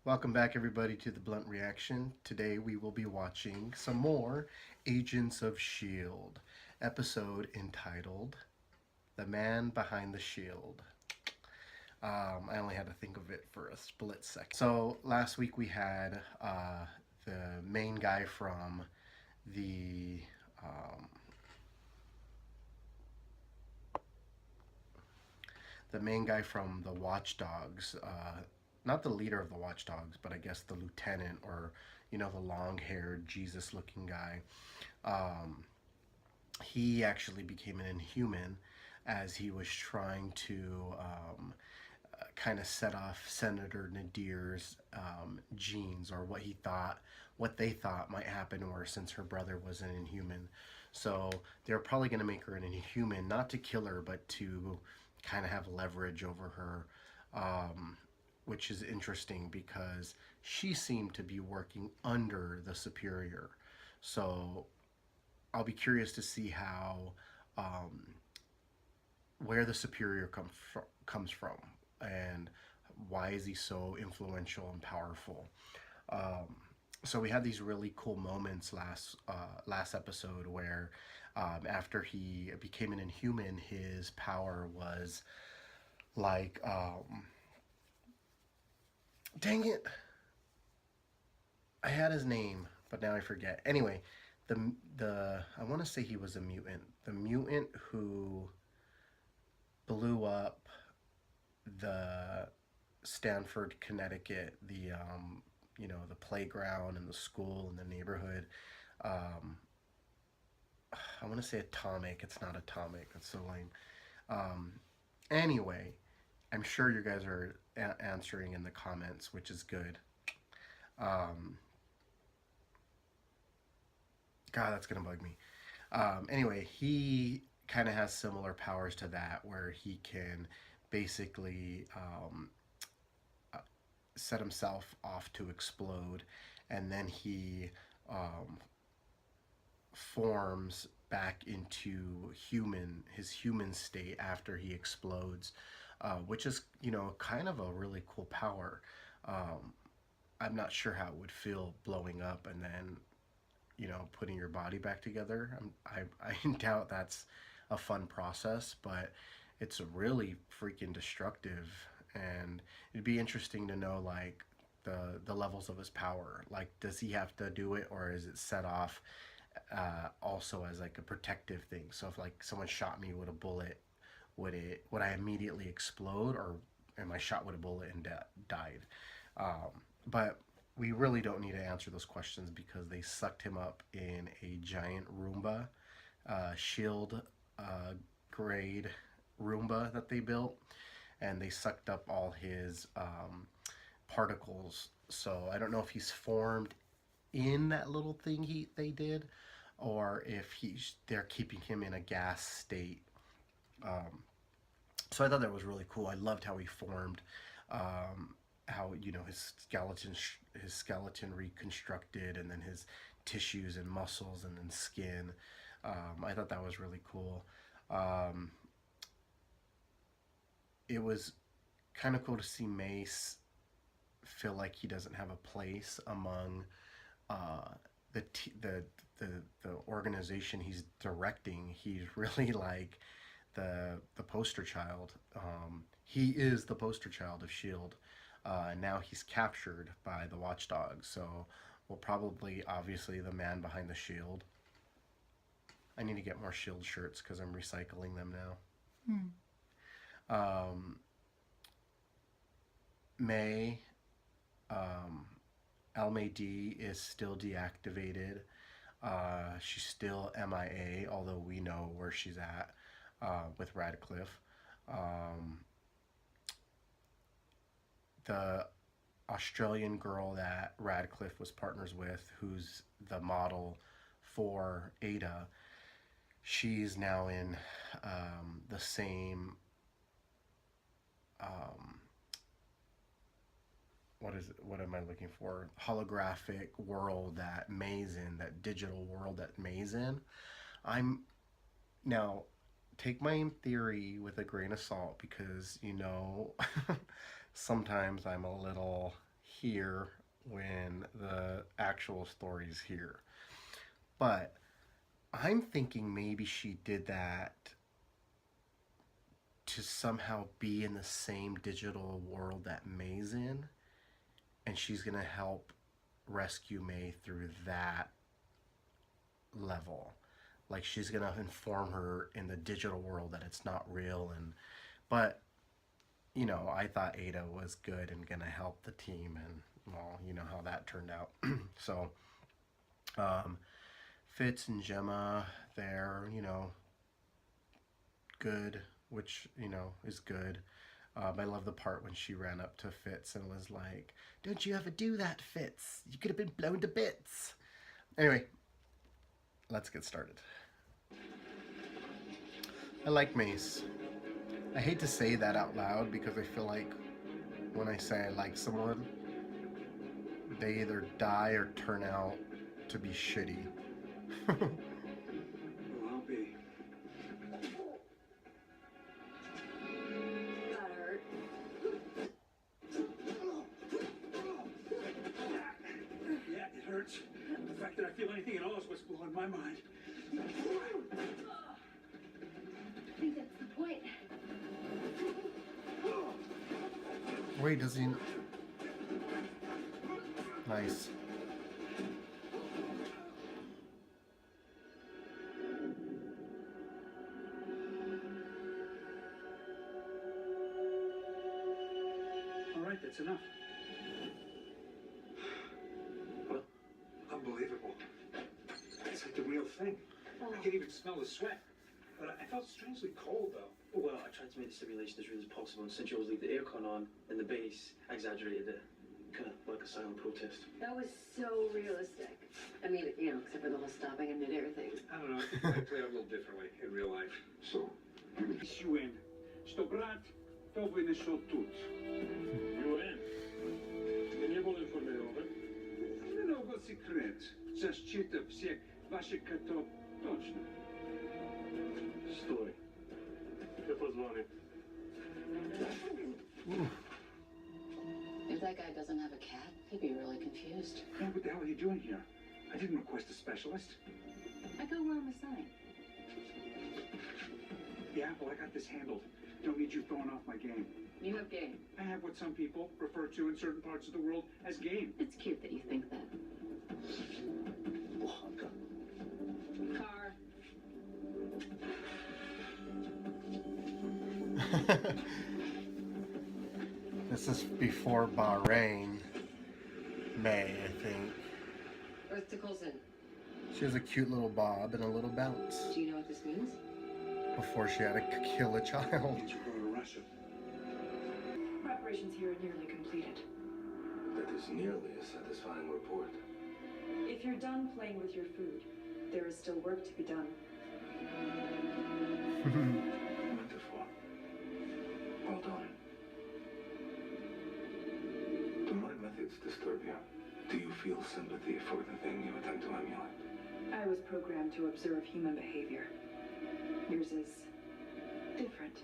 Welcome back, everybody, to the Blunt Reaction. Today we will be watching some more Agents of S.H.I.E.L.D., episode entitled The Man Behind the Shield. I only had to think of it for a split second. So last week we had the main guy from the Watchdogs, not the leader of the Watchdogs, but I guess the lieutenant, or the long-haired Jesus-looking guy. Um, he actually became an Inhuman as he was trying to kind of set off Senator Nadir's genes, or what they thought might happen to her since her brother was an Inhuman. So they're probably going to make her an Inhuman, not to kill her, but to kind of have leverage over her, which is interesting because she seemed to be working under the superior. So I'll be curious to see how where the superior comes from, and why is he so influential and powerful. Um, so we had these really cool moments last episode where after he became an Inhuman, his power was like dang it, I had his name, but now I forget. Anyway, the I want to say he was a mutant. The mutant who blew up the Stanford, Connecticut, the playground and the school and the neighborhood. Um, I want to say Atomic. It's not Atomic. That's so lame. Um, anyway, I'm sure you guys are answering in the comments, which is good. Um, God, that's gonna bug me. Anyway, he kind of has similar powers to that, where he can basically uh, set himself off to explode, and then he um, forms back into his human state after he explodes, which is kind of a really cool power. Um, I'm not sure how it would feel blowing up and then putting your body back together. I doubt that's a fun process, but it's really freaking destructive, and it'd be interesting to know like the levels of his power. Like, does he have to do it, or is it set off also as like a protective thing? So if like someone shot me with a bullet, would I immediately explode, or am I shot with a bullet and died? But we really don't need to answer those questions because they sucked him up in a giant Roomba, shield grade Roomba that they built, and they sucked up all his particles. So I don't know if he's formed in that little thing they did, or if they're keeping him in a gas state. Um, so I thought that was really cool. I loved how he formed. How his skeleton reconstructed, and then his tissues and muscles, and then skin. I thought that was really cool. Um, it was kind of cool to see Mace feel like he doesn't have a place among uh, the the organization he's directing. He's really like the poster child. He is the poster child of Shield. Now he's captured by the Watchdogs, so we'll probably, obviously, the man behind the shield. I need to get more Shield shirts because I'm recycling them now. Um, May, um, LMAD is still deactivated. She's still MIA, although we know where she's at with Radcliffe. Um, the Australian girl that Radcliffe was partners with, who's the model for AIDA, she's now in the same um, what am I looking for? Holographic world that May's in, that digital world that May's in. I'm now, take my theory with a grain of salt, because sometimes I'm a little here when the actual story's here. But I'm thinking maybe she did that to somehow be in the same digital world that May's in, and she's gonna help rescue May through that level. Like she's gonna inform her in the digital world that it's not real, and but I thought Ada was good and gonna help the team, and well, you know how that turned out. So um, Fitz and Jemma, they're good, which is good. I love the part when she ran up to Fitz and was like, "Don't you ever do that, Fitz? You could have been blown to bits." Anyway, let's get started. I like Mace. I hate to say that out loud because I feel like when I say I like someone, they either die or turn out to be shitty. Well, I'll be. That hurt. Yeah, it hurts. The fact that I feel anything at all is what's blowing my mind. I think that's the point. Wait, does he? Nice. All right, that's enough. Well, unbelievable. It's like the real thing. I can't even smell the sweat. But I felt strangely cold, though. Well, I tried to make the simulation as real as possible, and since you always leave the aircon on in the base, I exaggerated it. Kind of like a silent protest. That was so realistic. I mean, except for the whole stopping in mid-air thing. I don't know. I think I play it a little differently in real life. So, UN. Что брат, то вынесет тут. UN. Ты не был информирован? Много секрет. Защита всех ваших котов точно. Стой. Я позвоню. If that guy doesn't have a cat, he'd be really confused. Hey, what the hell are you doing here? I didn't request a specialist. I go where I'm assigned. Yeah, well, I got this handled. Don't need you throwing off my game. You have game. I have what some people refer to in certain parts of the world as game. It's cute that you think that. Car. This is before Bahrain. May, I think. Earth to Coulson. She has a cute little bob and a little bounce Do you know what this means? before she had to kill a child. You're going to Russia. Preparations here are nearly completed. That is nearly a satisfying report. If you're done playing with your food, there is still work to be done. Metaphor. Well done. Do my methods disturb you? Do you feel sympathy for the thing you attempt to emulate? I was programmed to observe human behavior. Yours is different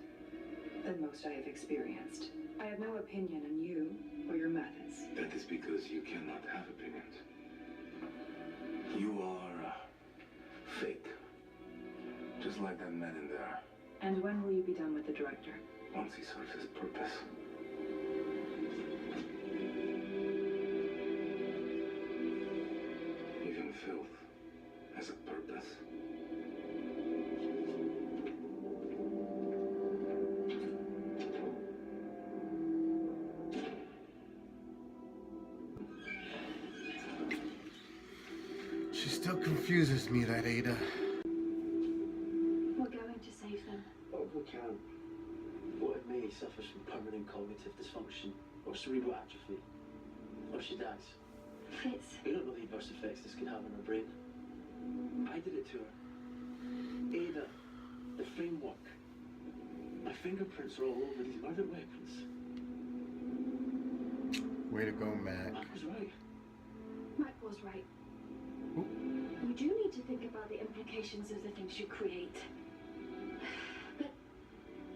than most I have experienced. I have no opinion on you or your methods. That is because you cannot have opinions. You are fake. Just like that man in there. And when will you be done with the director? Once he serves his purpose. Even filth has a purpose. She still confuses me, that Ada. We're going to save them. Oh, we can. What if May suffers from permanent cognitive dysfunction, or cerebral atrophy, or she dies? Fitz. We don't know the adverse effects this could have on her brain. I did it to her. Ada, the framework. My fingerprints are all over these murder weapons. Way to go, Mac. Mac was right. Mac was right. You do need to think about the implications of the things you create. But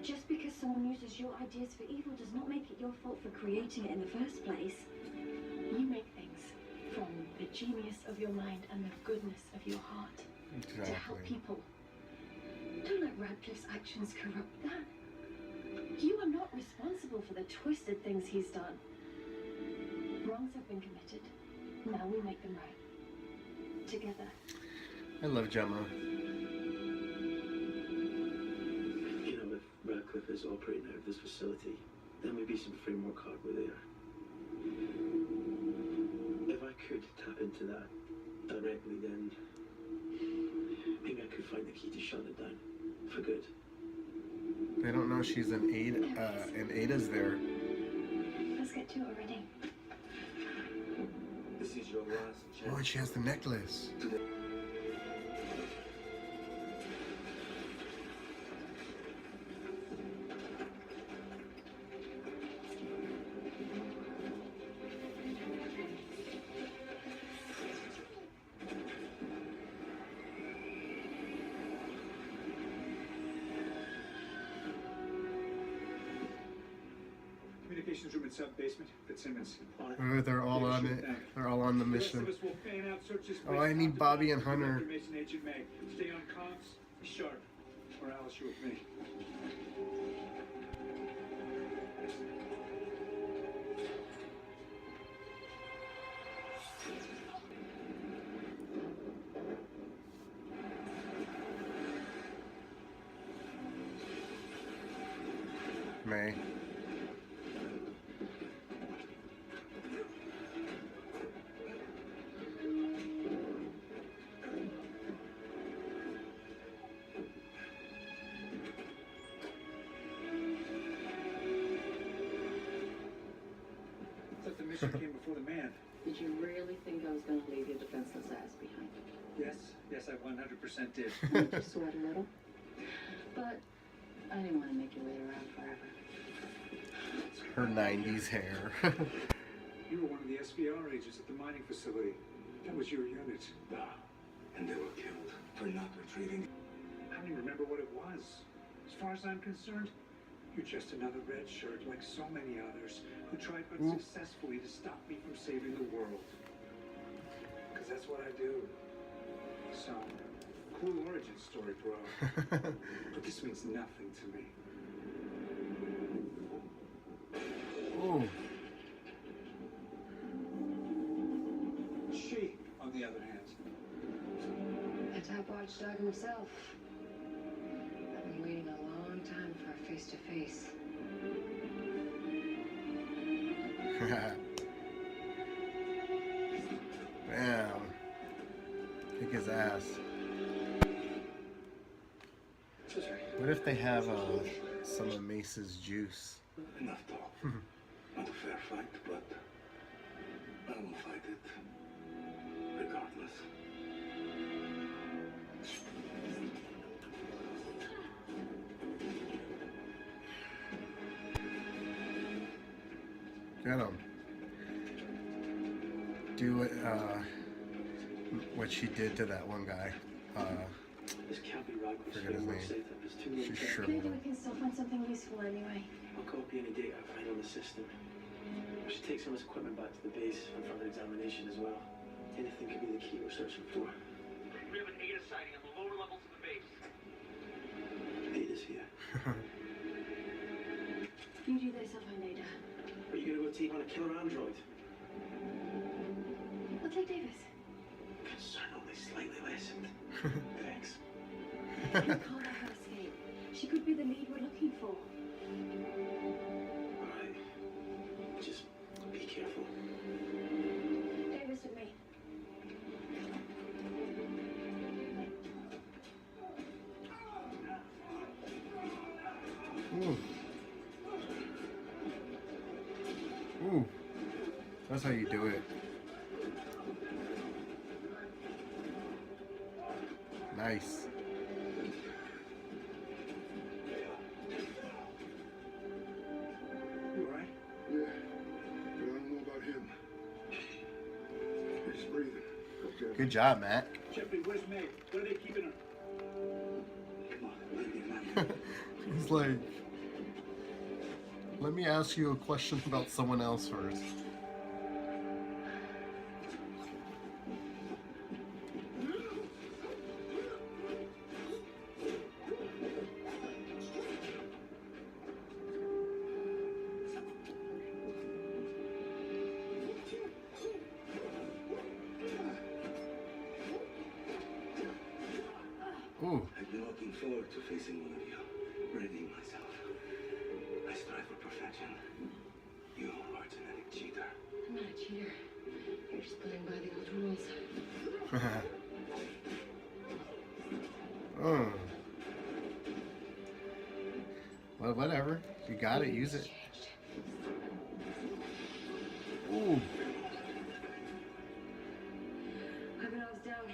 just because someone uses your ideas for evil does not make it your fault for creating it in the first place. You make things from the genius of your mind and the goodness of your heart to help Exactly. people. Don't let Radcliffe's actions corrupt that. You are not responsible for the twisted things he's done. Wrongs have been committed. Now we make them right. Together. I love Jemma. You know, if Radcliffe is operating out of this facility, there may be some framework hardware there. If I could tap into that directly, then maybe I could find the key to shut it down for good. They don't know she's an AIDA, and AIDA's there. Let's get to it already. This is your last chance. Oh, and she has the necklace. Communications room in sub-basement. Fitzsimmons. They're all on it. They're all on the The rest mission. of us will fan out, search this Oh, place I need top to Bobby bottom and for Hunter. Information Agent Meg. Stay on comms. Be sharp. Or Alice, you with me. May. Thought the mission came before the man. Did you really think I was going to leave your defenseless ass behind? Yes, I 100% did. You just sweat a little. But I didn't want to make you wait around forever. Her 90s hair. You were one of the SVR agents at the mining facility. That was your unit. Ah, and they were killed for not retrieving. I don't even remember what it was. As far as I'm concerned, you're just another red shirt like so many others who tried unsuccessfully to stop me from saving the world. Because that's what I do. So, cool origin story, bro. But this means nothing to me. Oh, She, on the other hand, The top watchdog himself. I've been waiting a long time for a face-to-face. bam. Kick his ass. What if they have some of Mace's juice? Enough talk. Not a fair fight, but I will fight it regardless. Get him. Do what she did to that one guy. This can't be Radcliffe's Forget his framework name. setup. It's too She late. shriveled Maybe him. we can still find something useful anyway. I'll copy any data I find on the system. I should take some of his equipment back to the base for further examination as well. Anything could be the key we're searching for. We have an AIDA sighting on the lower levels of the base. Ada's here. You do this, I'll find Ada. Are you gonna go take on a killer android? I'll take Davis. Concern only slightly lessened. Thanks. You can't let her escape. She could be the lead we're looking for. Alright. Just be careful. Davis with me. Ooh. Ooh. That's how you do it. Nice. you alright? Yeah, but I don't know about him. He's breathing. Okay. Good job, Matt. Jeffrey, where's Meg? Where are they keeping her? Come on, let me man. He's like, Let me ask you a question about someone else first. Ooh. I've been looking forward to facing one of you, readying myself. I strive for perfection. You are a genetic cheater. I'm not a cheater. You're just playing by the old rules. Oh. Well, whatever. You got it. Use it. Ooh. Ivanhov's down.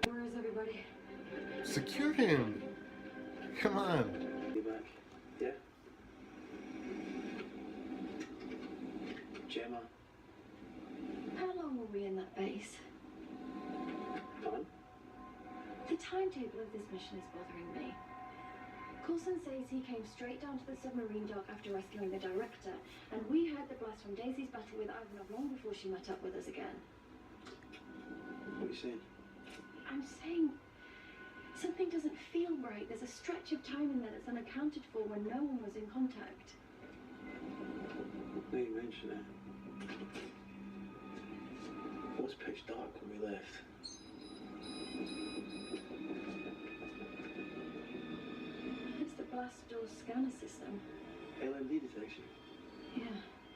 Where is everybody? Secure him. Come on. Be back. Yeah? Jemma. How long were we in that base? Fun? The timetable of this mission is bothering me. Coulson says he came straight down to the submarine dock after rescuing the director, and we heard the blast from Daisy's battle with Ivanov long before she met up with us again. What are you saying? I'm saying something doesn't feel right. There's a stretch of time in there that's unaccounted for when no one was in contact. Now you mention it. It was pitch dark when we left. It's the blast door scanner system. LMD detection. Yeah,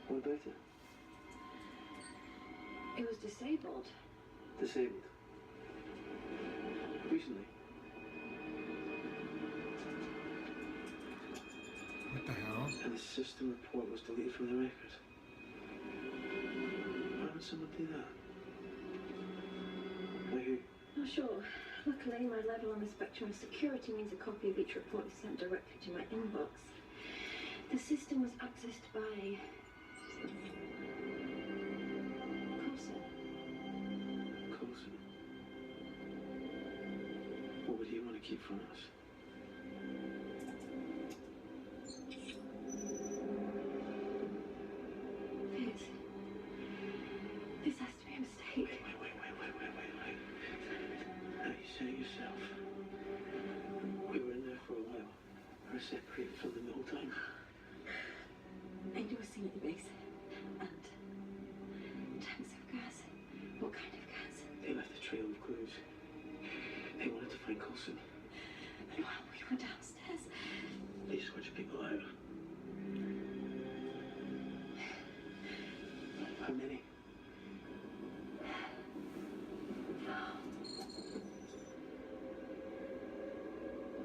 What about it? it was disabled. Disabled. Recently. What the hell? And the system report was deleted from the record. Why would someone do that? By who? Not sure. Luckily, my level on the spectrum of security means a copy of each report is sent directly to my inbox. The system was accessed by Coulson. Coulson. What would he want to keep from us? This has to be a mistake. Wait. Now you said it yourself. We were in there for a while. We were separated from them the whole time. AIDA was seen at the base. And tanks of gas. What kind of gas? They left a trail of clues. They wanted to find Coulson. And while we were downstairs, They switched people out. How many?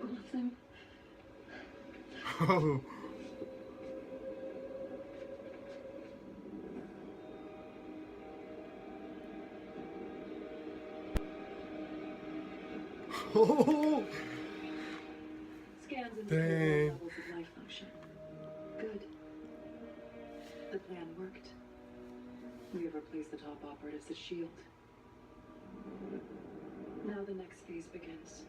all of them. Oh. Oh. Scans indicate Dang. low levels of life function. Good. The plan worked. We have replaced the top operatives at S.H.I.E.L.D. Now the next phase begins.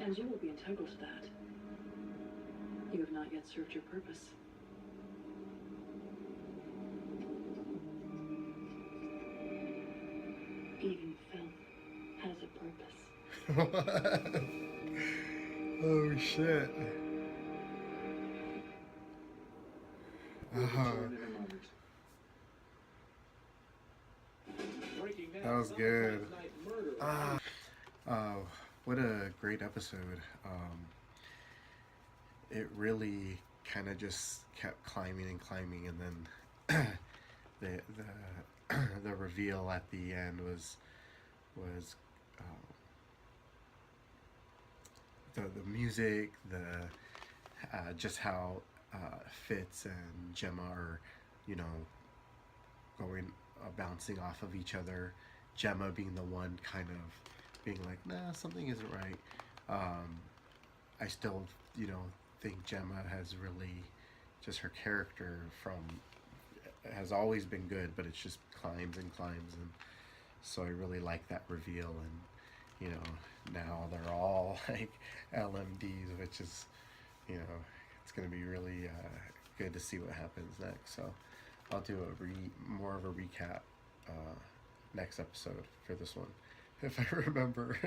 And you will be integral to that. You have not yet served your purpose. Even filth has a purpose. Oh shit. That was good. Oh, what a great episode. It really kind of just kept climbing and climbing, and then the reveal at the end was the music, the just how Fitz and Jemma are, going bouncing off of each other. Jemma being the one kind of being like, nah, something isn't right. I still, think Jemma has really just her character has always been good, but it's just climbs and climbs, and so I really like that reveal. And now they're all like LMDs, which is, it's going to be really good to see what happens next. So I'll do more of a recap next episode for this one, if I remember.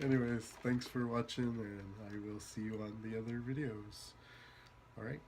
Anyways, thanks for watching, and I will see you on the other videos. Alright.